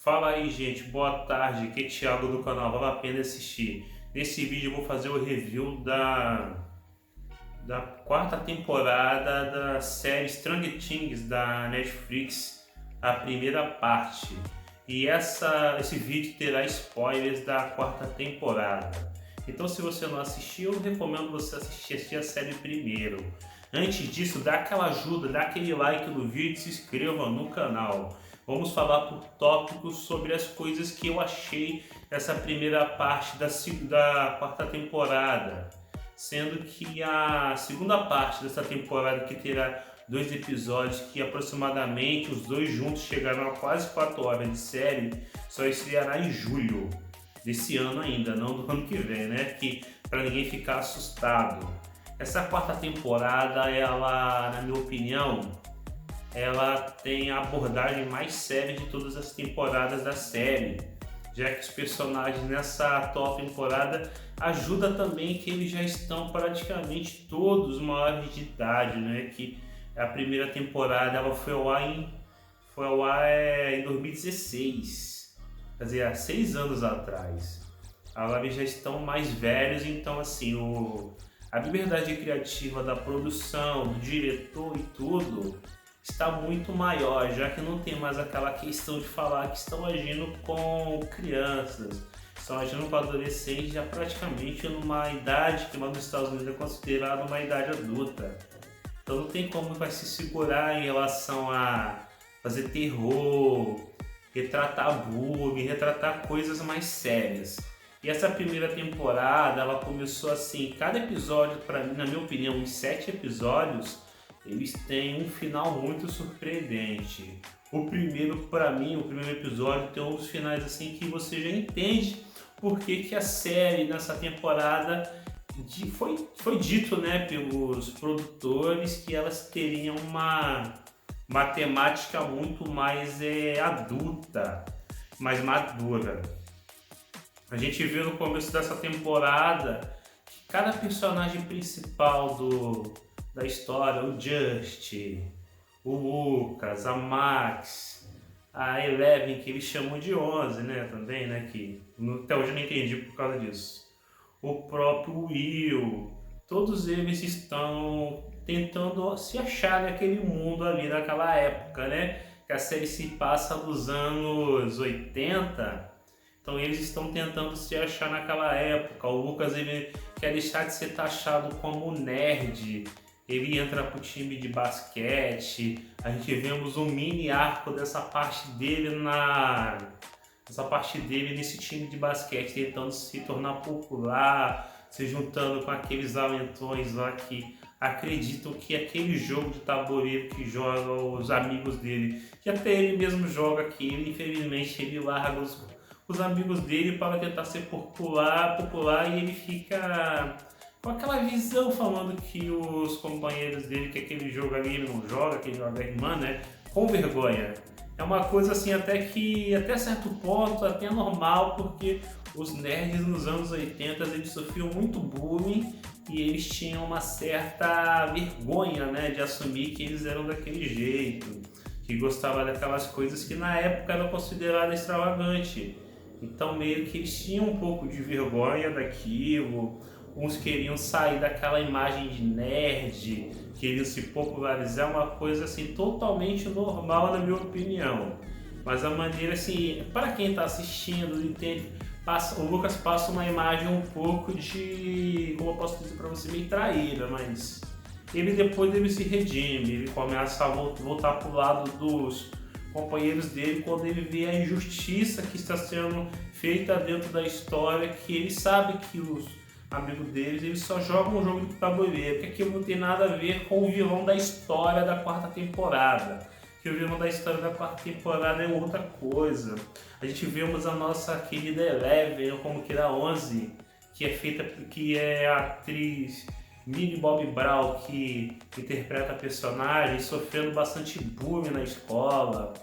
Fala aí, gente, boa tarde, aqui é Thiago do canal Vale a Pena Assistir. Nesse vídeo eu vou fazer o review da quarta temporada da série Stranger Things da Netflix, a primeira parte. E esse vídeo terá spoilers da quarta temporada. Então, se você não assistiu, eu recomendo você assistir a série primeiro. Antes disso, dá aquela ajuda, dá aquele like no vídeo e se inscreva no canal. Vamos falar por tópicos sobre as coisas que eu achei dessa primeira parte da quarta temporada. Sendo que a segunda parte dessa temporada, que terá 2 episódios, que aproximadamente os dois juntos chegaram a quase 4 horas de série, só estreará em julho desse ano ainda, não do ano que vem, né? Que para ninguém ficar assustado. Essa quarta temporada, ela, na minha opinião, ela tem a abordagem mais séria de todas as temporadas da série, já que os personagens nessa atual temporada ajuda também que eles já estão praticamente todos maiores de idade, né? Que a primeira temporada ela foi ao ar em 2016, quer dizer, há 6 anos atrás. Agora eles já estão mais velhos, então assim, a liberdade criativa da produção, do diretor e tudo está muito maior, já que não tem mais aquela questão de falar que estão agindo com crianças, estão agindo com adolescentes já praticamente numa idade que lá nos Estados Unidos é considerada uma idade adulta. Então não tem como vai se segurar em relação a fazer terror, retratar bullying, retratar coisas mais sérias. E essa primeira temporada, ela começou assim, cada episódio, para mim, na minha opinião, em 7 episódios, eles têm um final muito surpreendente. O primeiro, para mim, o primeiro episódio tem uns finais assim que você já entende por que a série nessa temporada foi dito, né, pelos produtores que elas teriam uma temática muito mais adulta, mais madura. A gente viu no começo dessa temporada que cada personagem principal da história, o Just, o Lucas, a Max, a Eleven, que eles chamam de 11, né, também, né, que até hoje eu não entendi por causa disso. O próprio Will, todos eles estão tentando se achar naquele mundo ali, naquela época, né, que a série se passa nos anos 80, então eles estão tentando se achar naquela época. O Lucas, ele quer deixar de ser taxado como nerd, ele entra pro time de basquete. A gente vemos um mini arco dessa parte dele nesse time de basquete, tentando se tornar popular, se juntando com aqueles valentões lá que acreditam que aquele jogo de tabuleiro que joga os amigos dele, que até ele mesmo joga, que ele, infelizmente, ele larga os amigos dele para tentar ser popular, e ele fica com aquela visão falando que os companheiros dele, que aquele jogo ali ele não joga, que ele joga a irmã, né? Com vergonha. É uma coisa assim até certo ponto até normal, porque os nerds nos anos 80 eles sofriam muito bullying e eles tinham uma certa vergonha, né, de assumir que eles eram daquele jeito, que gostavam daquelas coisas que na época eram consideradas extravagantes. Então meio que eles tinham um pouco de vergonha daquilo, uns queriam sair daquela imagem de nerd, queriam se popularizar, uma coisa assim totalmente normal na minha opinião. Mas a maneira assim, para quem está assistindo, entende, o Lucas passa uma imagem um pouco de, como eu posso dizer para você, meio traíra, mas depois ele se redime, ele começa a voltar para o lado dos companheiros dele quando ele vê a injustiça que está sendo feita dentro da história, que ele sabe que os amigos deles eles só jogam um jogo de tabuleiro, que aquilo não tem nada a ver com o vilão da história da quarta temporada, que o vilão da história da quarta temporada é outra coisa. A gente vemos a nossa querida Eleven, como que era 11, que é a atriz Millie Bobby Brown, que interpreta a personagem, sofrendo bastante bullying na escola,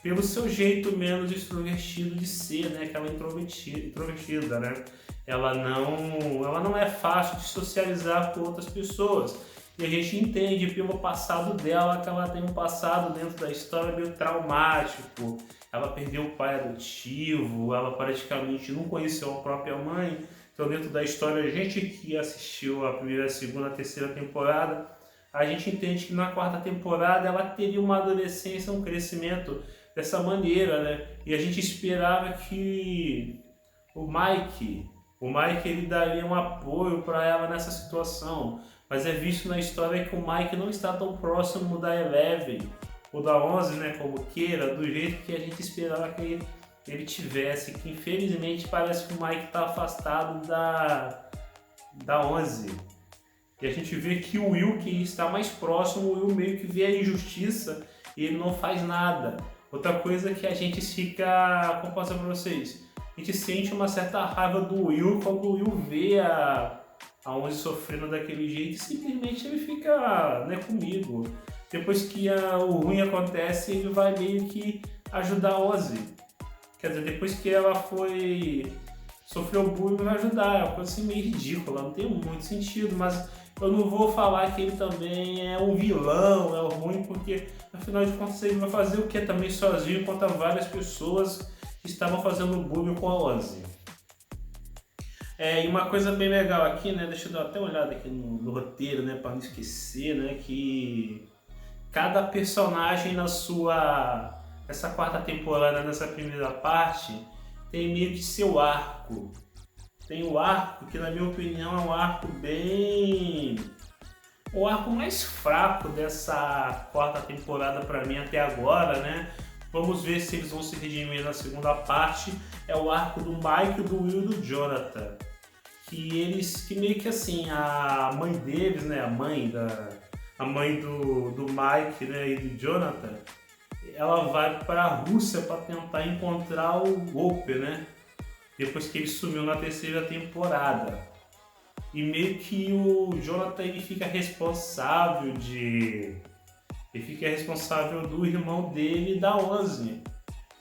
pelo seu jeito menos extrovertido de ser, né? Que ela é introvertida, né? Ela não é fácil de socializar com outras pessoas. E a gente entende pelo passado dela que ela tem um passado dentro da história meio traumático, ela perdeu o pai adotivo, ela praticamente não conheceu a própria mãe. Então, dentro da história, a gente que assistiu a primeira, a segunda, a terceira temporada, a gente entende que na quarta temporada ela teria uma adolescência, um crescimento dessa maneira, né? E a gente esperava que o Mike ele daria um apoio para ela nessa situação, mas é visto na história que o Mike não está tão próximo da Eleven ou da 11, né, como queira, do jeito que a gente esperava que ele tivesse, que infelizmente parece que o Mike está afastado da 11. E a gente vê que o Will, que está mais próximo, o Will meio que vê a injustiça e ele não faz nada. Outra coisa que a gente fica, como posso dizer pra vocês, a gente sente uma certa raiva do Will quando o Will vê a 11 sofrendo daquele jeito e simplesmente ele fica, né, comigo. Depois que o ruim acontece, ele vai meio que ajudar a 11. Quer dizer, depois que ela sofreu bullying, vai ajudar. É uma coisa assim meio ridícula, não tem muito sentido, mas eu não vou falar que ele também é um vilão, é o ruim, porque afinal de contas ele vai fazer o que também sozinho contra várias pessoas que estavam fazendo bullying com a 11. E uma coisa bem legal aqui, né, deixa eu dar até uma olhada aqui no roteiro, né, para não esquecer, né, que cada personagem nessa quarta temporada, nessa primeira parte, tem meio que seu arco. Tem o arco que, na minha opinião, é um arco o arco mais fraco dessa quarta temporada para mim até agora, né? Vamos ver se eles vão se redimir na segunda parte. É o arco do Mike, do Will e do Jonathan. Que meio que assim, a mãe deles, né? A mãe do Mike, né, e do Jonathan, ela vai para a Rússia para tentar encontrar o golpe, né? Depois que ele sumiu na terceira temporada. E meio que o Jonathan ele fica responsável do irmão dele da 11.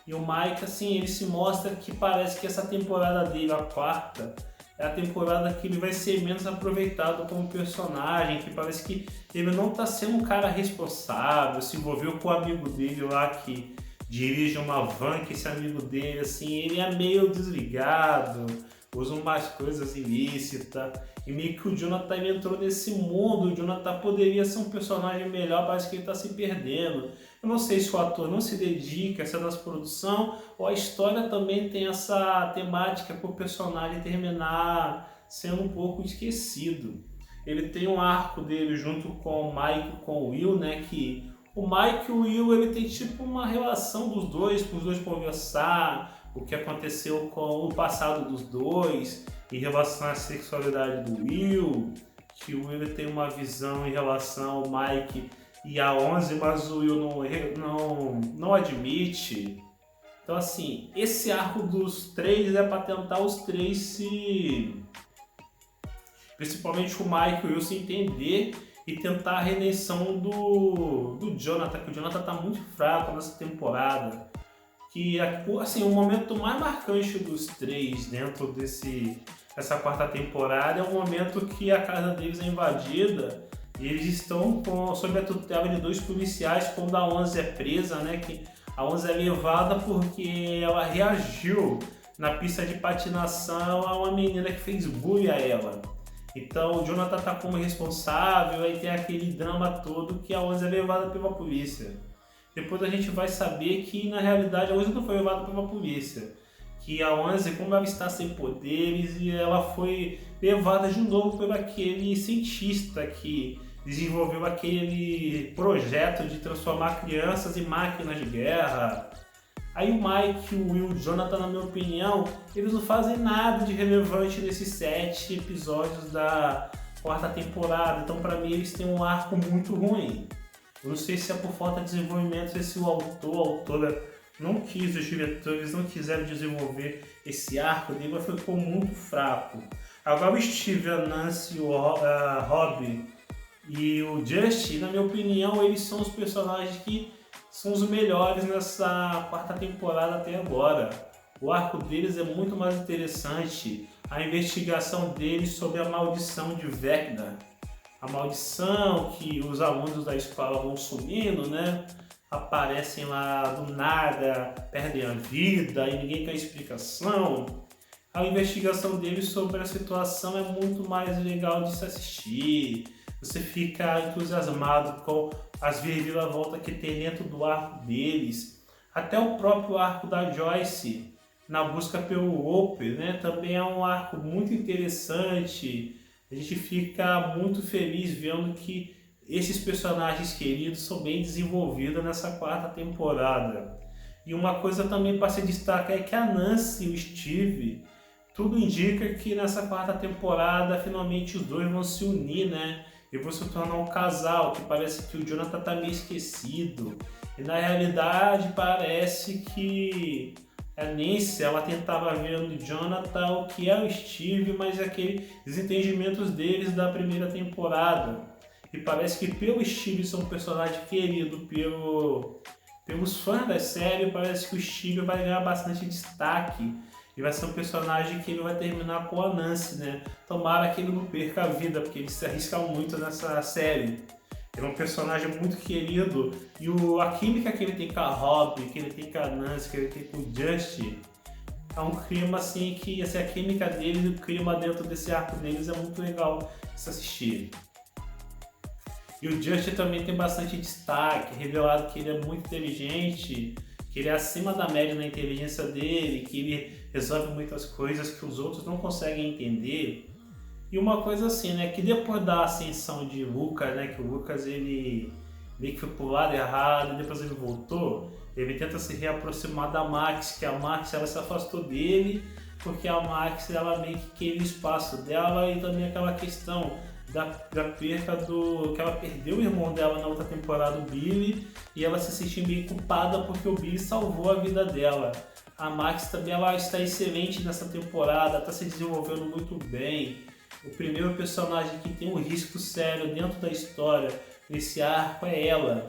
E o Mike, assim, ele se mostra que parece que essa temporada dele, a quarta, é a temporada que ele vai ser menos aproveitado como personagem, que parece que ele não está sendo um cara responsável, se envolveu com o amigo dele lá que dirige uma van, que esse amigo dele, assim, ele é meio desligado, usa umas coisas ilícitas, e meio que o Jonathan entrou nesse mundo. O Jonathan poderia ser um personagem melhor, parece que ele está se perdendo. Eu não sei se o ator não se dedica a cenas de produção, ou a história também tem essa temática para o personagem terminar sendo um pouco esquecido. Ele tem um arco dele junto com o Mike e com o Will, né, que o Mike e o Will, ele tem tipo uma relação dos dois, para os dois conversar o que aconteceu com o passado dos dois em relação à sexualidade do Will, que o Will tem uma visão em relação ao Mike e a 11, mas o Will não admite. Então assim, esse arco dos três é para tentar os três principalmente o Mike e o Will se entender e tentar a redenção do Jonathan, que o Jonathan tá muito fraco nessa temporada. Que assim, o momento mais marcante dos três dentro dessa quarta temporada é o momento que a casa deles é invadida e eles estão sob a tutela de dois policiais quando a 11 é presa, né? Que a 11 é levada porque ela reagiu na pista de patinação a uma menina que fez bullying a ela. Então o Jonathan tá como responsável, aí tem aquele drama todo que a 11 é levada pela polícia. Depois a gente vai saber que na realidade a 11 não foi levada pela polícia. Que a 11, como ela está sem poderes, e ela foi levada de novo por aquele cientista que desenvolveu aquele projeto de transformar crianças em máquinas de guerra. Aí o Mike, o Will e o Jonathan, na minha opinião, eles não fazem nada de relevante nesses 7 episódios da quarta temporada. Então, para mim, eles têm um arco muito ruim. Eu não sei se é por falta de desenvolvimento, se o autora não quis, os diretores não quiseram desenvolver esse arco dele, mas ficou muito fraco. Agora o Steve, a Nancy, a Robbie e o Justin, na minha opinião, eles são os personagens que são os melhores nessa quarta temporada até agora. O arco deles é muito mais interessante. A investigação deles sobre a maldição de Vecna. A maldição que os alunos da escola vão sumindo, né? aparecem lá do nada, perdem a vida e ninguém quer explicação. A investigação deles sobre a situação é muito mais legal de se assistir. Você fica entusiasmado com as reviravoltas que tem dentro do arco deles. Até o próprio arco da Joyce na busca pelo Hope, né? Também é um arco muito interessante. A gente fica muito feliz vendo que esses personagens queridos são bem desenvolvidos nessa quarta temporada. E uma coisa também para se destacar é que a Nancy e o Steve, tudo indica que nessa quarta temporada finalmente os dois vão se unir, né? E vão se tornar um casal, que parece que o Jonathan tá meio esquecido. E na realidade parece que a Nancy, ela tentava ver no Jonathan o que é o Steve, mas aqueles desentendimentos deles da primeira temporada. E parece que pelo Steve ser um personagem querido pelos fãs da série, parece que o Steve vai ganhar bastante destaque. E vai ser um personagem que ele vai terminar com a Nancy, né? Tomara que ele não perca a vida, porque ele se arrisca muito nessa série. Ele é um personagem muito querido e a química que ele tem com a Robin, que ele tem com a Nancy, que ele tem com o Justin, é um clima assim que a química deles, o clima dentro desse arco deles é muito legal de se assistir. E o Justin também tem bastante destaque, revelado que ele é muito inteligente, que ele é acima da média na inteligência dele, que ele resolve muitas coisas que os outros não conseguem entender. E uma coisa assim, né, que depois da ascensão de Lucas, né, que o Lucas ele meio que foi pro lado errado e depois ele voltou, ele tenta se reaproximar da Max, que a Max ela se afastou dele, porque a Max ela meio que queria o espaço dela e também aquela questão da perca que ela perdeu o irmão dela na outra temporada, o Billy, e ela se sentiu meio culpada porque o Billy salvou a vida dela. A Max também ela está excelente nessa temporada, está se desenvolvendo muito bem. O primeiro personagem que tem um risco sério dentro da história nesse arco é ela,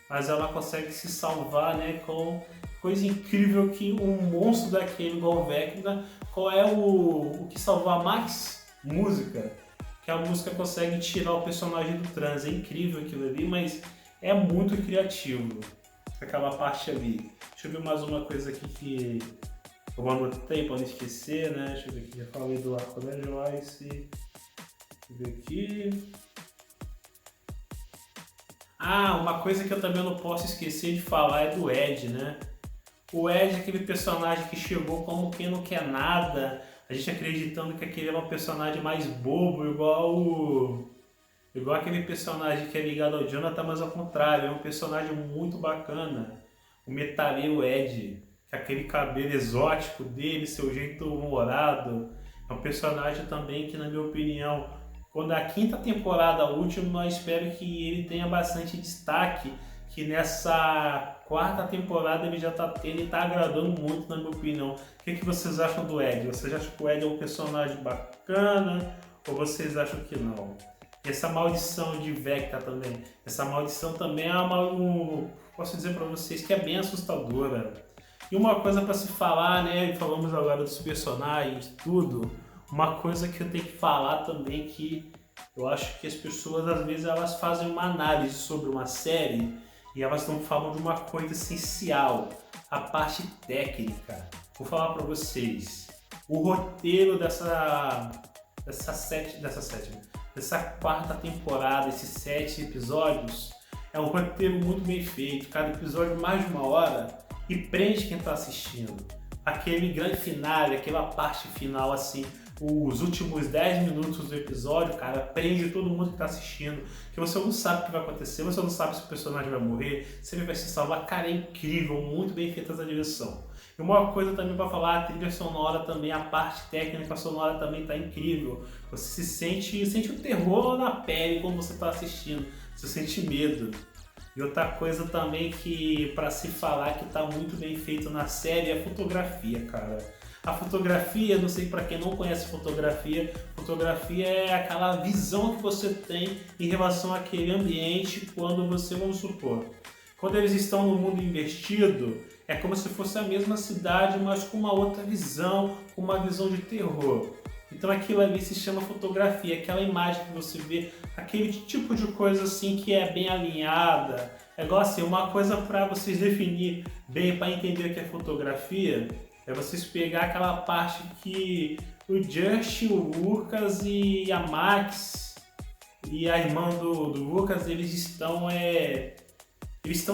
mas ela consegue se salvar, né, com coisa incrível que um monstro daquele igual o Vecna. Qual é o que salvou a Max? Música. Que a música consegue tirar o personagem do transe. É incrível aquilo ali, mas é muito criativo aquela parte ali. Deixa eu ver mais uma coisa aqui que eu anotei para não esquecer, né? Deixa eu ver aqui, já falei do arco da Joyce. Deixa eu ver aqui. Uma coisa que eu também não posso esquecer de falar é do Ed, né? O Ed é aquele personagem que chegou como quem não quer nada, a gente acreditando que aquele é um personagem mais bobo, igual aquele personagem que é ligado ao Jonathan, mas ao contrário, é um personagem muito bacana. O metaleiro Ed, que é aquele cabelo exótico dele, seu jeito humorado, é um personagem também que, na minha opinião, quando a quinta temporada, a última, eu espero que ele tenha bastante destaque, que nessa quarta temporada ele tá agradando muito, na minha opinião. O que vocês acham do Ed? Vocês acham que o Ed é um personagem bacana ou vocês acham que não? E essa maldição de Vecna também, essa maldição também é posso dizer para vocês que é bem assustadora. E uma coisa para se falar, né, falamos agora dos personagens, tudo, uma coisa que eu tenho que falar também que eu acho que as pessoas às vezes elas fazem uma análise sobre uma série e elas não falam de uma coisa essencial, a parte técnica. Vou falar para vocês, o roteiro dessa quarta temporada, esses 7 episódios, é um roteiro muito bem feito, cada episódio mais de 1 hora e prende quem está assistindo. Aquele grande finale, aquela parte final assim, os últimos 10 minutos do episódio, cara, prende todo mundo que está assistindo, que você não sabe o que vai acontecer, você não sabe se o personagem vai morrer, se ele vai se salvar, cara, é incrível, muito bem feita essa direção. E uma coisa também para falar, a trilha sonora também, a parte técnica sonora também está incrível. Você sente o terror na pele quando você está assistindo, você sente medo. E outra coisa também que, para se falar que está muito bem feito na série, é a fotografia, cara. A fotografia, não sei para quem não conhece fotografia é aquela visão que você tem em relação àquele ambiente quando você, vamos supor, quando eles estão no mundo invertido, é como se fosse a mesma cidade, mas com uma outra visão, com uma visão de terror. Então aquilo ali se chama fotografia, aquela imagem que você vê, aquele tipo de coisa assim que é bem alinhada, É igual assim, uma coisa para vocês definir bem, para entender o que é fotografia, é vocês pegar aquela parte que o Justin, o Lucas e a Max e a irmã do Lucas, eles estão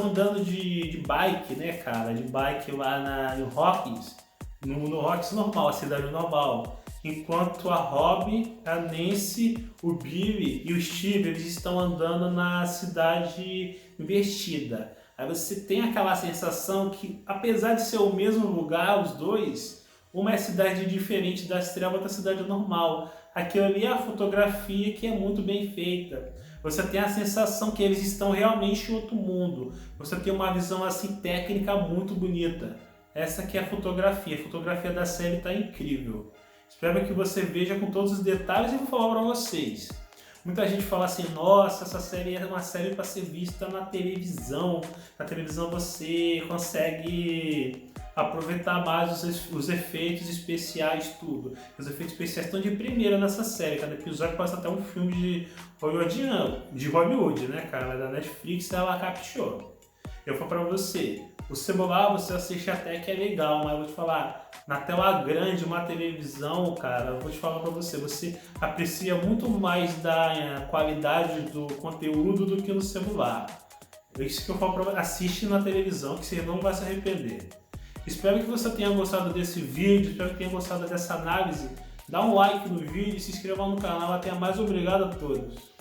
andando de bike, né, cara? De bike lá no Rockies, no Rockies normal, a cidade normal. Enquanto a Robbie, a Nancy, o Billy e o Steve, eles estão andando na cidade invertida. Aí você tem aquela sensação que, apesar de ser o mesmo lugar, os dois, uma é cidade diferente da estrela, outra cidade normal. Aquilo ali é a fotografia que é muito bem feita. Você tem a sensação que eles estão realmente em outro mundo. Você tem uma visão assim técnica muito bonita. Essa que é a fotografia da série está incrível. Espero que você veja com todos os detalhes e vou falar para vocês. Muita gente fala assim, nossa, essa série é uma série para ser vista na televisão. Na televisão você consegue aproveitar mais os efeitos especiais, tudo. Os efeitos especiais estão de primeira nessa série. Cada episódio passa até um filme de Hollywood, né, cara? Da Netflix ela caprichou. Eu falo pra você, o celular você assiste até que é legal, mas eu vou te falar, na tela grande, uma televisão, cara, eu vou te falar pra você, você aprecia muito mais da qualidade do conteúdo do que no celular. É isso que eu falo pra você, assiste na televisão que você não vai se arrepender. Espero que você tenha gostado desse vídeo, espero que tenha gostado dessa análise. Dá um like no vídeo, se inscreva no canal, até mais, obrigado a todos.